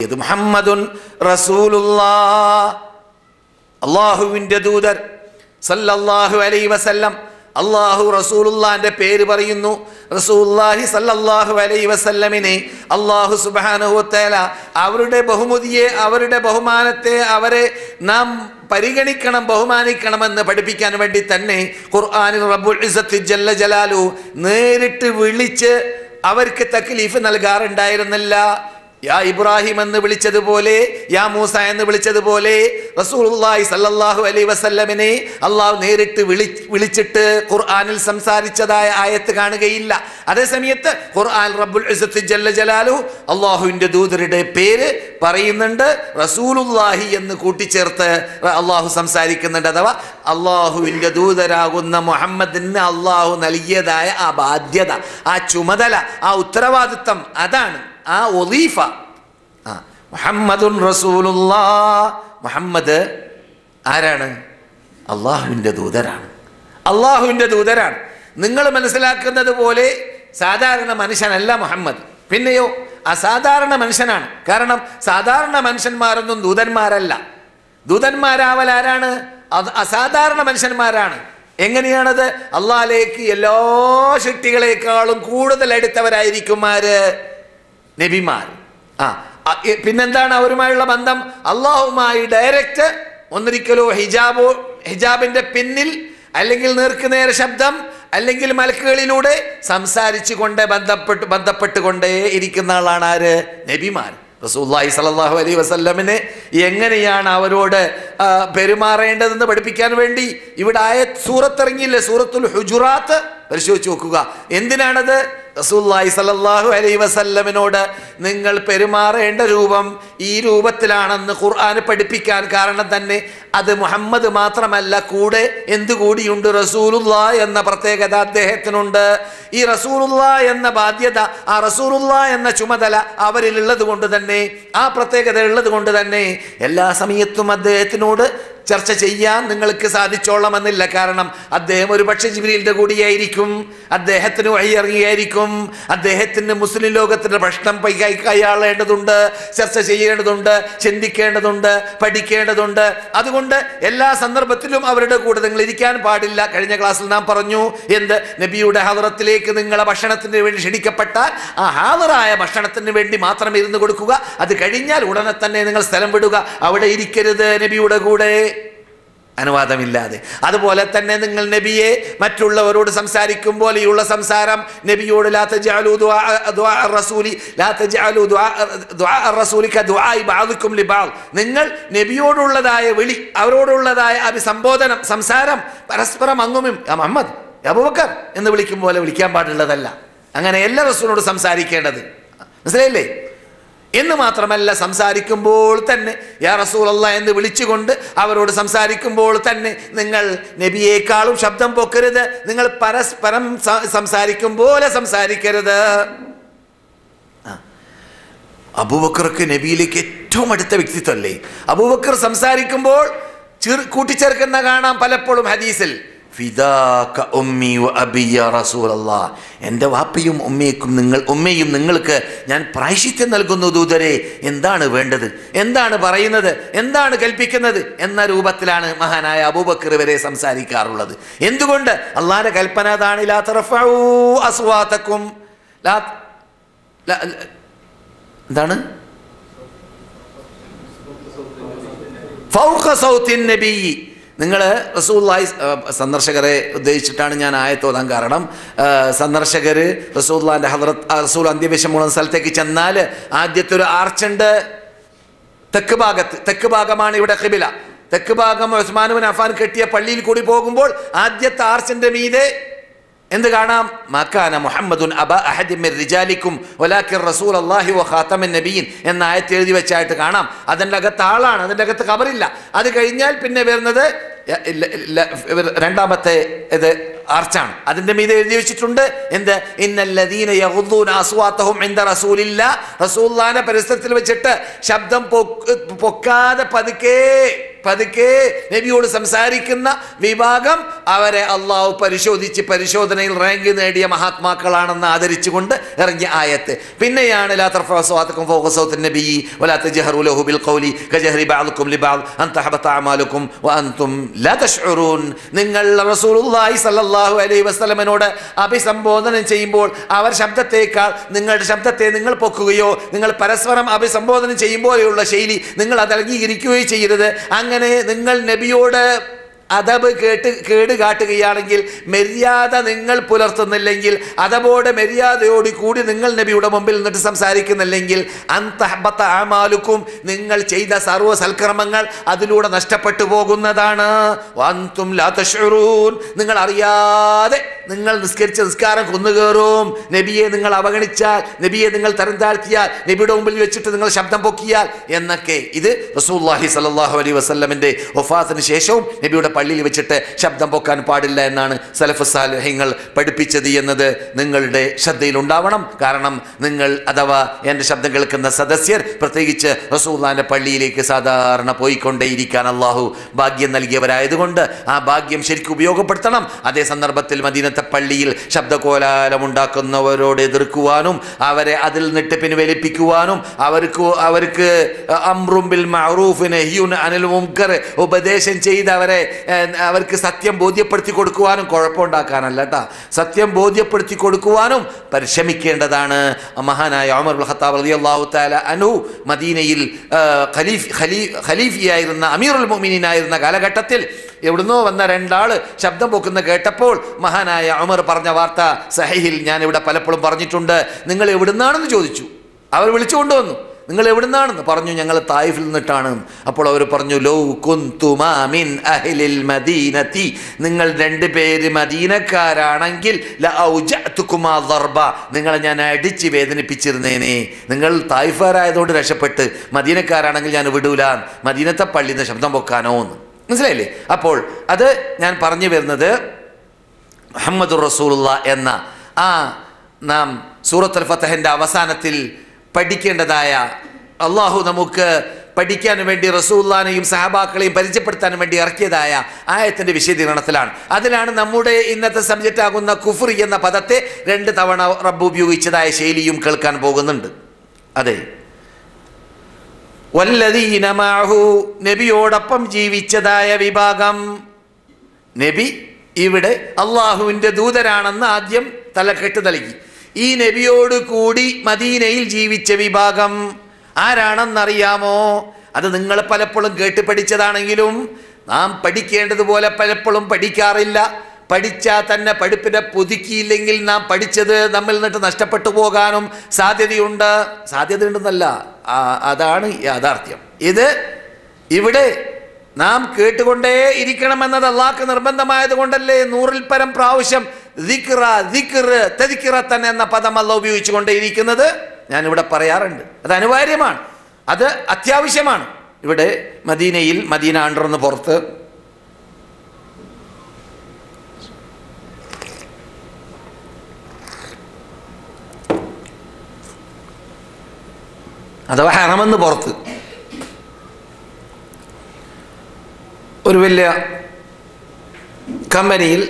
ഇത് മുഹമ്മദുൻ റസൂലുള്ളാഹ്, അല്ലാഹുവിൻ്റെ ദൂതർ സല്ലല്ലാഹു അലൈഹി വസല്ലം. അല്ലാഹു റസൂലുള്ളാഹിന്റെ പേര് പറയുന്നു. റസൂലുള്ളാഹി സല്ലല്ലാഹു അലൈഹി വസല്ലമിനെ അല്ലാഹു സുബ്ഹാനഹു വ തആല അവരുടെ ബഹുമതിയെ, അവരുടെ ബഹുമാനത്തെ, അവരെ നാം പരിഗണിക്കണം, ബഹുമാനിക്കണമെന്ന് പഠിപ്പിക്കാൻ വേണ്ടി തന്നെ ഖുർആനിൽ റബ്ബുൽ ഇസ്സത്തി ജല്ല ജലാലു നേരിട്ട് വിളിച്ച് അവർക്ക് തക്ലീഫ് നൽകാറുണ്ടായിരുന്നില്ല. യാ ഇബ്രാഹിം എന്ന് വിളിച്ചതുപോലെ, യാ മൂസ എന്ന് വിളിച്ചതുപോലെ റസൂലുള്ളാഹി സല്ലല്ലാഹു അലൈഹി വസല്ലമിനെ അള്ളാഹു നേരിട്ട് വിളിച്ചിട്ട് ഖുർആനിൽ സംസാരിച്ചതായ ആയത്ത് കാണുകയില്ല. അതേ സമയത്ത് ഖുർആൻ റബ്ബുൽ ഇസ്സത്തി ജല്ല ജലാലു അള്ളാഹുവിൻ്റെ ദൂതരുടെ പേര് പറയുന്നുണ്ട്, റസൂലുള്ളാഹി എന്ന് കൂട്ടിച്ചേർത്ത് അള്ളാഹു സംസാരിക്കുന്നുണ്ട്. അഥവാ അള്ളാഹുവിൻ്റെ ദൂതരാകുന്ന മുഹമ്മദിന് അള്ളാഹു നൽകിയതായ ആ ബാധ്യത, ആ ചുമതല, ആ ഉത്തരവാദിത്വം, അതാണ് ആ ഒലീഫ. മുഹമ്മദുൻ റസൂലുള്ളാഹ്. മുഹമ്മദ് ആരാണ്? അള്ളാഹുവിൻ്റെ ദൂതരാണ്. അള്ളാഹുവിൻ്റെ ദൂതരാണ്. നിങ്ങൾ മനസ്സിലാക്കുന്നത് പോലെ സാധാരണ മനുഷ്യനല്ല മുഹമ്മദ്. പിന്നെയോ അസാധാരണ മനുഷ്യനാണ്. കാരണം സാധാരണ മനുഷ്യന്മാരൊന്നും ദൂതന്മാരല്ല. ദൂതന്മാരാവൽ ആരാണ്? അസാധാരണ മനുഷ്യന്മാരാണ്. എങ്ങനെയാണത്? അള്ളാഹിലേക്ക് എല്ലാ ശക്തികളെക്കാളും കൂടുതൽ അടുത്തവരായിരിക്കും ആര്? നബിമാർ. പിന്നെന്താണ് അവരുമായുള്ള ബന്ധം? അള്ളാഹുമായി ഡയറക്റ്റ്, ഒന്നിരിക്കലോ ഹിജാബിന്റെ പിന്നിൽ, അല്ലെങ്കിൽ നേർക്കുനേരെ ശബ്ദം, അല്ലെങ്കിൽ മലക്കുകളിലൂടെ സംസാരിച്ചു കൊണ്ട് ബന്ധപ്പെട്ടുകൊണ്ടേ ഇരിക്കുന്ന ആളാണ് ആര്? നബിമാർ. റസൂലുള്ളാഹി സ്വല്ലല്ലാഹു അലൈഹി വസല്ലമിനെ എങ്ങനെയാണ് അവരോട് പെരുമാറേണ്ടതെന്ന് പഠിപ്പിക്കാൻ വേണ്ടി ഇവിടെ സൂറത്തിറങ്ങിയില്ലേ? സൂറത്തുൽ ഹുജുറാത്ത് പരിശോധിച്ച് നോക്കുക. എന്തിനാണത്? റസൂലുള്ളാഹി സ്വല്ലല്ലാഹു അലൈഹി വസല്ലമിനോട് നിങ്ങൾ പെരുമാറേണ്ട രൂപം ഈ രൂപത്തിലാണെന്ന് ഖുർആൻ പഠിപ്പിക്കാൻ കാരണം തന്നെ അത് മുഹമ്മദ് മാത്രമല്ല, കൂടെ എന്തുകൂടിയുണ്ട്? റസൂലുള്ളാഹ് എന്ന പ്രത്യേകത അദ്ദേഹത്തിനുണ്ട്. ഈ റസൂലുള്ളാഹ് എന്ന ബാധ്യത, ആ റസൂലുള്ളാഹ് എന്ന ചുമതല അവരിലുള്ളത് കൊണ്ട് തന്നെ, ആ പ്രത്യേകത ഉള്ളത് കൊണ്ട് തന്നെ എല്ലാ സമയത്തും അദ്ദേഹത്തിനോട് ചർച്ച ചെയ്യാൻ നിങ്ങൾക്ക് സാധിച്ചോളമെന്നില്ല. കാരണം അദ്ദേഹം ഒരു പക്ഷേ ജിബ്രീലിന്റെ കൂടിയായിരിക്കും, അദ്ദേഹത്തിന് വഴിയിറങ്ങിയായിരിക്കും, അദ്ദേഹത്തിന് മുസ്ലിം ലോകത്തിന്റെ പ്രശ്നം കൈയാളേണ്ടതുണ്ട്, ചർച്ച ചെയ്യേണ്ടതുണ്ട്, ചിന്തിക്കേണ്ടതുണ്ട്, പഠിക്കേണ്ടതുണ്ട്. അതുകൊണ്ട് എല്ലാ സന്ദർഭത്തിലും അവരുടെ കൂടെ നിങ്ങൾ ഇരിക്കാൻ പാടില്ല. കഴിഞ്ഞ ക്ലാസ്സിൽ നാം പറഞ്ഞു, എന്ത്? നബിയുടെ ഹദറത്തിലേക്ക് നിങ്ങളെ ഭക്ഷണത്തിന് വേണ്ടി ക്ഷണിക്കപ്പെട്ടാൽ ആ ഹാദറായ ഭക്ഷണത്തിന് വേണ്ടി മാത്രം ഇരുന്ന് കൊടുക്കുക. അത് കഴിഞ്ഞാൽ ഉടനെ തന്നെ നിങ്ങൾ സ്ഥലം വിടുക. അവിടെ ഇരിക്കരുത് നബിയുടെ കൂടെ അനുവാദമില്ലാതെ. അതുപോലെ തന്നെ നിങ്ങൾ നബിയെ മറ്റുള്ളവരോട് സംസാരിക്കും പോലെയുള്ള സംസാരം നബിയോട് ലാ തജഅലു ദുആ റസൂലി ലാ തജഅലു ദുആ റസൂലി കദുആഇ ബഅദികും ലിബഅദ്. നിങ്ങൾ നബിയോടുള്ളതായ വിളി, അവരോടുള്ളതായ അഭിസംബോധനം, സംസാരം പരസ്പരം അങ്ങും മുഹമ്മദ്, അബൂബക്കർ എന്ന് വിളിക്കും പോലെ വിളിക്കാൻ പാടുള്ളതല്ല. അങ്ങനെ എല്ലാ റസൂലിനോട് സംസാരിക്കേണ്ടത്. മനസ്സിലായില്ലേ? എന്ന് മാത്രമല്ല, സംസാരിക്കുമ്പോൾ തന്നെ യാ റസൂലല്ലാഹ് എന്ന് വിളിച്ചുകൊണ്ട് അവരോട് സംസാരിക്കുമ്പോൾ തന്നെ നിങ്ങൾ നബിയേക്കാളും ശബ്ദം പൊക്കരുത്. നിങ്ങൾ പരസ്പരം സംസാരിക്കും പോലെ സംസാരിക്കരുത്. അബൂബക്കർക്ക് നബിയിലേക്ക് ഏറ്റവും അടുത്ത വ്യക്തിത്വമല്ലേ? അബൂബക്കർ സംസാരിക്കുമ്പോൾ കൂട്ടിച്ചേർക്കുന്ന കാണാം പലപ്പോഴും ഹദീസിൽ, ഫിദാക ഉമ്മി വ അബി യാ റസൂലല്ലാഹ്, എൻ്റെ വാപ്പയും ഉമ്മയും നിങ്ങൾക്ക് ഞാൻ പ്രായശ്ചിത്തം നൽകുന്നു ദൂതരെ. എന്താണ് വേണ്ടത്? എന്താണ് പറയുന്നത്? എന്താണ് കൽപ്പിക്കുന്നത് എന്ന രൂപത്തിലാണ് മഹാനായ അബൂബക്കർ വരെ സംസാരിക്കാറുള്ളത്. എന്തുകൊണ്ട്? അള്ളാഹുവിന്റെ കൽപ്പന അതാണ്, ലാ തർഫഉ അസ്വാതകും, എന്താണ്? ഫൗഖ സൗത്തിൻ നബി. നിങ്ങൾ റസൂലുള്ളാഹി സന്ദർശകരെ ഉദ്ദേശിച്ചിട്ടാണ് ഞാൻ ആയത്ത് ഓതാൻ കാരണം, സന്ദർശകർ റസൂലുള്ളാഹിന്റെ ഹദ്റത്ത്, റസൂൽ അന്ത്യവിഷമുള്ള സ്ഥലത്തേക്ക് ചെന്നാൽ ആദ്യത്തെ ഒരു ആർച്ചുണ്ട് തെക്ക് ഭാഗമാണ് ഇവിടെ ഖിബില. തെക്ക് ഭാഗം ഉസ്മാൻ ഇബ്നു അഫ്ഫാൻ കെട്ടിയ പള്ളിയിൽ കൂടി പോകുമ്പോൾ ആദ്യത്തെ ആർച്ചിന്റെ മീതെ എന്ത് കാണാം? മക്കാന മുഹമ്മദുൻ അബാ അഹദി മിർ റിജാലിക്കും വലാകിൻ റസൂലുള്ളാഹി വ ഖാതമൻ നബിയ്യിൻ എന്ന ആയത്ത് എഴുതി വെച്ചായിട്ട് കാണാം. അതിൻ്റെ അകത്ത് ആളാണ്, അതിൻ്റെ അകത്ത് ഖബറില്ല. അത് കഴിഞ്ഞാൽ പിന്നെ വരുന്നത് രണ്ടാമത്തെ ഇത് ആർച്ചാണ്. അതിൻ്റെ മീതെ എഴുതി വെച്ചിട്ടുണ്ട് എന്ത്? ഇന്നല്ലദീന യഗ്ദൂന അസ്വാതഹും ഇൻദ റസൂലില്ലാഹ്, റസൂലുള്ളാഹിന്റെ പരിസരത്തിൽ വെച്ചിട്ട് ശബ്ദം പൊക്കാതെ പതുക്കെ പതുക്കെ നബിയോട് സംസാരിക്കുന്ന വിഭാഗം അവരെ അള്ളാഹു പരിശോധനയിൽ റാങ്ക് നേടിയ മഹാത്മാക്കളാണെന്ന് ആദരിച്ചുകൊണ്ട് ഇറങ്ങിയ ആയത്ത്. പിന്നെയാണ് ലാ തർഫഉ അസ്വാതക്കും ഫൗക സൗത്തി നബിയ്യി വലാ തജ്ഹറു ലഹു ബിൽ ഖൗലി കജഹരി ബഅദുക്കും ലിബഅദ് അൻ തഹബത അഅമാലുക്കും വഅൻതും ലാ തശ്ഉറൂൻ. നിങ്ങൾ റസൂലുള്ളാഹി സ്വല്ലല്ലാഹു അലൈഹി വസല്ലമയോട് അഭിസംബോധന ചെയ്യുമ്പോൾ അവർ ശബ്ദത്തേക്കാൾ നിങ്ങളുടെ ശബ്ദത്തെ നിങ്ങൾ പൊക്കുകയോ നിങ്ങൾ പരസ്പരം അഭിസംബോധന ചെയ്യുമ്പോഴുള്ള ശൈലി നിങ്ങൾ അത് അംഗീകരിക്കുകയോ ചെയ്യരുത്. അങ്ങനെ നിങ്ങൾ നബിയോട് അദബ് കേട് കാട്ടുകയാണെങ്കിൽ, മര്യാദ നിങ്ങൾ പുലർത്തുന്നില്ലെങ്കിൽ, അതബോടെ മര്യാദയോട് കൂടി നിങ്ങൾ നബിയുടെ മുമ്പിൽ നിന്നിട്ട് സംസാരിക്കുന്നില്ലെങ്കിൽ, അൻതഹബത അഅമാലുക്കും നിങ്ങൾ ചെയ്ത സർവ്വ സൽക്കർമ്മങ്ങൾ അതിലൂടെ നഷ്ടപ്പെട്ടു പോകുന്നതാണ്. വഅൻതും ലാ തശ്ഉറൂൻ നിങ്ങൾ അറിയാതെ നിങ്ങൾ നിസ്കരിച്ച നിസ്കാരം കുന്നുകയറും. നബിയെ നിങ്ങൾ അവഗണിച്ചാൽ, നബിയെ നിങ്ങൾ തരം താഴ്ത്തിയാൽ, നബിയുടെ മുമ്പിൽ വെച്ചിട്ട് നിങ്ങൾ ശബ്ദം പൊക്കിയാൽ എന്നൊക്കെ. ഇത് റസൂലുള്ളാഹി സ്വല്ലല്ലാഹു അലൈഹി വസല്ലമിന്റെ വഫാത്തിന് ശേഷവും നബിയുടെ പള്ളിയിൽ വെച്ചിട്ട് ശബ്ദം പൊക്കാൻ പാടില്ല എന്നാണ് സലഫ് സാലിഹ്യങ്ങൾ പഠിപ്പിച്ചത് എന്നത് നിങ്ങളുടെ ശ്രദ്ധയിലുണ്ടാവണം. കാരണം നിങ്ങൾ അഥവാ എൻ്റെ ശബ്ദം കേൾക്കുന്ന സദസ്യർ പ്രത്യേകിച്ച് റസൂലുള്ളാഹിന്റെ പള്ളിയിലേക്ക് സാധാരണ പോയിക്കൊണ്ടേയിരിക്കാൻ അള്ളാഹു ഭാഗ്യം നൽകിയവരായതുകൊണ്ട് ആ ഭാഗ്യം ശരിക്കും ഉപയോഗപ്പെടുത്തണം. അതേ സന്ദർഭത്തിൽ മദീനത്തെ പള്ളിയിൽ ശബ്ദകോലാലമുണ്ടാക്കുന്നവരോട് എതിർക്കുവാനും അവരെ അതിൽ നിന്നിട്ട് പിൻവലിപ്പിക്കുവാനും അവർക്ക് അംറും ബിൽ മഅറൂഫ് നഹ്യുൻ അനിൽ മുൻകർ ഉപദേശം ചെയ്ത് അവർക്ക് സത്യം ബോധ്യപ്പെടുത്തി കൊടുക്കുവാനും, കുഴപ്പമുണ്ടാക്കാനല്ല കേട്ടോ, സത്യം ബോധ്യപ്പെടുത്തി കൊടുക്കുവാനും പരിശ്രമിക്കേണ്ടതാണ്. മഹാനായ ഉമർ ഇബ്നുൽ ഖത്താബ് റളിയല്ലാഹു തആല അൻഹു മദീനയിൽ ഖലീഫയായിരുന്ന അമീറുൽ മുഅ്മിനീനായിരുന്ന കാലഘട്ടത്തിൽ എവിടുന്നോ വന്ന രണ്ടാള് ശബ്ദം പൊക്കുന്ന കേട്ടപ്പോൾ മഹാനായ ഉമർ പറഞ്ഞ വാർത്ത സഹീഹിൽ ഞാൻ ഇവിടെ പലപ്പോഴും പറഞ്ഞിട്ടുണ്ട്. നിങ്ങൾ എവിടുന്നാണെന്ന് ചോദിച്ചു. അവർ വിളിച്ചുകൊണ്ടു വന്നു. നിങ്ങൾ എവിടുന്നാണെന്ന് പറഞ്ഞു. ഞങ്ങൾ തായിഫിൽ നിന്നിട്ടാണ്. അപ്പോൾ അവർ പറഞ്ഞു, ലൗ കുന്തുമാ മിൻ അഹ്ലിൽ മദീനതി നിങ്ങൾ രണ്ടുപേര് മദീനക്കാരാണെങ്കിൽ ലഔജഅതുകുമാ ദർബ നിങ്ങളെ ഞാൻ അടിച്ച് വേദനിപ്പിച്ചിരുന്നേനെ. നിങ്ങൾ തായിഫാരായതുകൊണ്ട് രക്ഷപ്പെട്ട്, മദീനക്കാരാണെങ്കിൽ ഞാൻ വിടൂല, മദീനത്തെ പള്ളിയിൽ നിന്ന് ശബ്ദം പൊക്കാനോ എന്ന്. മനസ്സിലായില്ലേ? അപ്പോൾ അത് ഞാൻ പറഞ്ഞു വരുന്നത് മുഹമ്മദുർ റസൂലുള്ളാഹ് എന്ന ആ നാം സൂറത്തുൽ ഫതഹിന്റെ അവസാനത്തിൽ പഠിക്കേണ്ടതായ, അള്ളാഹു നമുക്ക് പഠിക്കാൻ വേണ്ടി റസൂലുള്ളാഹിനെയും സഹാബാക്കളെയും പരിചയപ്പെടുത്താൻ വേണ്ടി ഇറക്കിയതായ ആയത്തിന്റെ വിശദീകരണത്തിലാണ്. അതിലാണ് നമ്മുടെ ഇന്നത്തെ സബ്ജക്റ്റ് ആകുന്ന കുഫ്ർ എന്ന പദത്തെ 2 തവണ റബ്ബ് ഉപയോഗിച്ചതായ ശൈലിയും കേൾക്കാൻ പോകുന്നുണ്ട്. അതെ, വല്ലദീന മഅഹു നബിയോടൊപ്പം ജീവിച്ചതായ വിഭാഗം. നബി ഇവിടെ അള്ളാഹുവിൻ്റെ ദൂതരാണെന്ന് ആദ്യം തലക്കെട്ട് നൽകി. ഈ നബിയോട് കൂടി മദീനയിൽ ജീവിച്ച വിഭാഗം ആരാണെന്നറിയാമോ? അത് നിങ്ങൾ പലപ്പോഴും കേട്ട് പഠിച്ചതാണെങ്കിലും നാം പഠിക്കേണ്ടതുപോലെ പലപ്പോഴും പഠിക്കാറില്ല. പഠിച്ചാൽ തന്നെ പഠിപ്പിനെ പുതുക്കിയില്ലെങ്കിൽ നാം പഠിച്ചത് നമ്മിൽ നിന്നിട്ട് നഷ്ടപ്പെട്ടു പോകാനും സാധ്യതയുണ്ടെന്നല്ല, അതാണ് യാഥാർത്ഥ്യം. ഇത് ഇവിടെ നാം കേട്ടുകൊണ്ടേ ഇരിക്കണമെന്നത് അള്ളാഹ്ക്ക് നിർബന്ധമായത് കൊണ്ടല്ലേ 100-ൽ പരം പ്രാവശ്യം തദ്കിറത്തൻ എന്ന പദം അള്ളാഹ് ഉപയോഗിച്ചുകൊണ്ടേയിരിക്കുന്നത്. ഞാനിവിടെ പറയാറുണ്ട്, അത് അനിവാര്യമാണ്, അത് അത്യാവശ്യമാണ്. ഇവിടെ മദീനയിൽ, മദീന അണ്ടർന്ന് പുറത്ത് അഥവാ ഹറമെന്ന് പുറത്ത് ഒരു വലിയ കമ്പനിയിൽ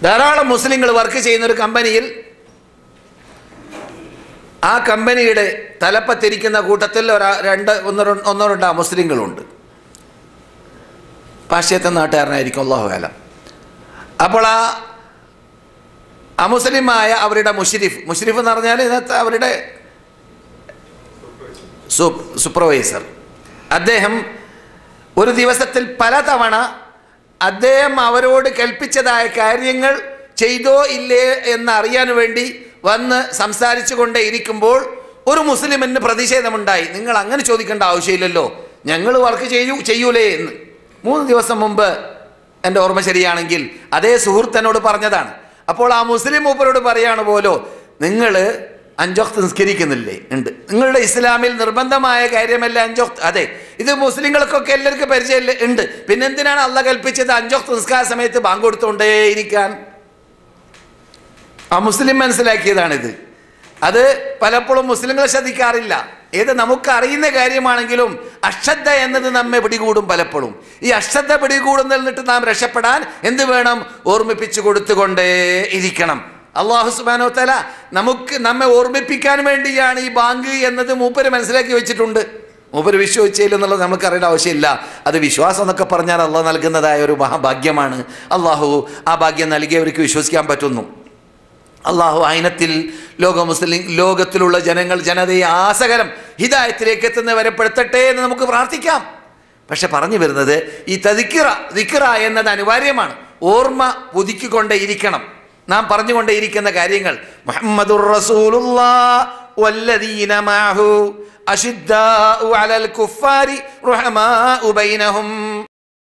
ധാരാളം മുസ്ലിങ്ങൾ വർക്ക് ചെയ്യുന്ന ഒരു കമ്പനിയിൽ ആ കമ്പനിയുടെ തലപ്പത്തിരിക്കുന്ന കൂട്ടത്തിൽ ഒന്നോ രണ്ടോ മുസ്ലിങ്ങളുണ്ട്. പാശ്ചാത്യ നാട്ടുകാരനായിരിക്കും, അല്ലാഹു അലം. അപ്പോൾ ആ അമുസ്ലിമായ അവരുടെ മുഷ്രിഫ് എന്ന് പറഞ്ഞാൽ ഇന്നത്തെ അവരുടെ സൂപ്പർവൈസർ, അദ്ദേഹം ഒരു ദിവസത്തിൽ പലതവണ അദ്ദേഹം അവരോട് കൽപ്പിച്ചതായ കാര്യങ്ങൾ ചെയ്തോ ഇല്ലേ എന്നറിയാൻ വേണ്ടി വന്ന് സംസാരിച്ചു കൊണ്ടേ ഇരിക്കുമ്പോൾ ഒരു മുസ്ലിമിന് പ്രതിഷേധമുണ്ടായി. നിങ്ങൾ അങ്ങനെ ചോദിക്കേണ്ട ആവശ്യമില്ലല്ലോ, ഞങ്ങൾ വർക്ക് ചെയ്യൂലേ എന്ന്. 3 ദിവസം മുമ്പ് എൻ്റെ ഓർമ്മ ശരിയാണെങ്കിൽ അതേ സുഹൃത്തിനോട് പറഞ്ഞതാണ്. അപ്പോൾ ആ മുസ്ലിം മൂപ്പരോട് പറയാണ്, പോലോ നിങ്ങൾ 5 വഖ്ത് നിസ്കരിക്കുന്നില്ലേ? ഉണ്ട്. നിങ്ങളുടെ ഇസ്ലാമിൽ നിർബന്ധമായ കാര്യമല്ല 5 വഖ്ത്. അതെ, ഇത് മുസ്ലിങ്ങൾക്കൊക്കെ എല്ലാവർക്കും പരിചയം ഉണ്ട്. പിന്നെന്തിനാണ് അള്ളാഹ് കൽപ്പിച്ചത് 5 വഖ്ത് നിസ്കാര സമയത്ത് ബാങ്ക് കൊടുത്തുകൊണ്ടേ ഇരിക്കാൻ? ആ മുസ്ലിം മനസ്സിലാക്കിയതാണിത്. അത് പലപ്പോഴും മുസ്ലിങ്ങൾ ശ്രദ്ധിക്കാറില്ല. ഏത് നമുക്ക് അറിയുന്ന കാര്യമാണെങ്കിലും അശ്രദ്ധ എന്നത് നമ്മെ പിടികൂടും. പലപ്പോഴും ഈ അശ്രദ്ധ പിടികൂടുന്നതിൽ നിന്നിട്ട് നാം രക്ഷപ്പെടാൻ എന്ത് വേണം? ഓർമ്മിപ്പിച്ചു കൊടുത്തുകൊണ്ടേ ഇരിക്കണം. അല്ലാഹു സുബ്ഹാനഹു വ തആല നമ്മെ ഓർമ്മിപ്പിക്കാൻ വേണ്ടിയാണ് ഈ ബാങ്ക് എന്നത് മൂപ്പര് മനസ്സിലാക്കി വെച്ചിട്ടുണ്ട്. മൂപ്പര് വിശ്വസിച്ചില്ല എന്നുള്ളത് നമുക്ക് അറിയേണ്ട ആവശ്യമില്ല. അത് വിശ്വാസം എന്നൊക്കെ പറഞ്ഞാൽ അള്ളാഹ് നൽകുന്നതായ ഒരു മഹാഭാഗ്യമാണ്. അള്ളാഹു ആ ഭാഗ്യം നൽകിയവർക്ക് വിശ്വസിക്കാൻ പറ്റുന്നു. അള്ളാഹു ആയിനത്തിൽ ലോകത്തിലുള്ള ജനതയെ ആസകലം ഹിദായത്തിലേക്ക് എത്തുന്നവരെ പെടുത്തട്ടെ എന്ന് നമുക്ക് പ്രാർത്ഥിക്കാം. പക്ഷെ പറഞ്ഞു വരുന്നത് ഈ ദിക്റ എന്നത് അനിവാര്യമാണ്. ഓർമ്മ പുതുക്കിക്കൊണ്ടേ ഇരിക്കണം. നാം പറഞ്ഞുകൊണ്ടേയിരിക്കുന്ന കാര്യങ്ങൾ മുഹമ്മദുർ റസൂലുള്ളാഹ് വല്ലദീന മഅഹു അശിദ്ദാഉ അലൽ കുഫാരി റുഹമാഉ ബൈനഹും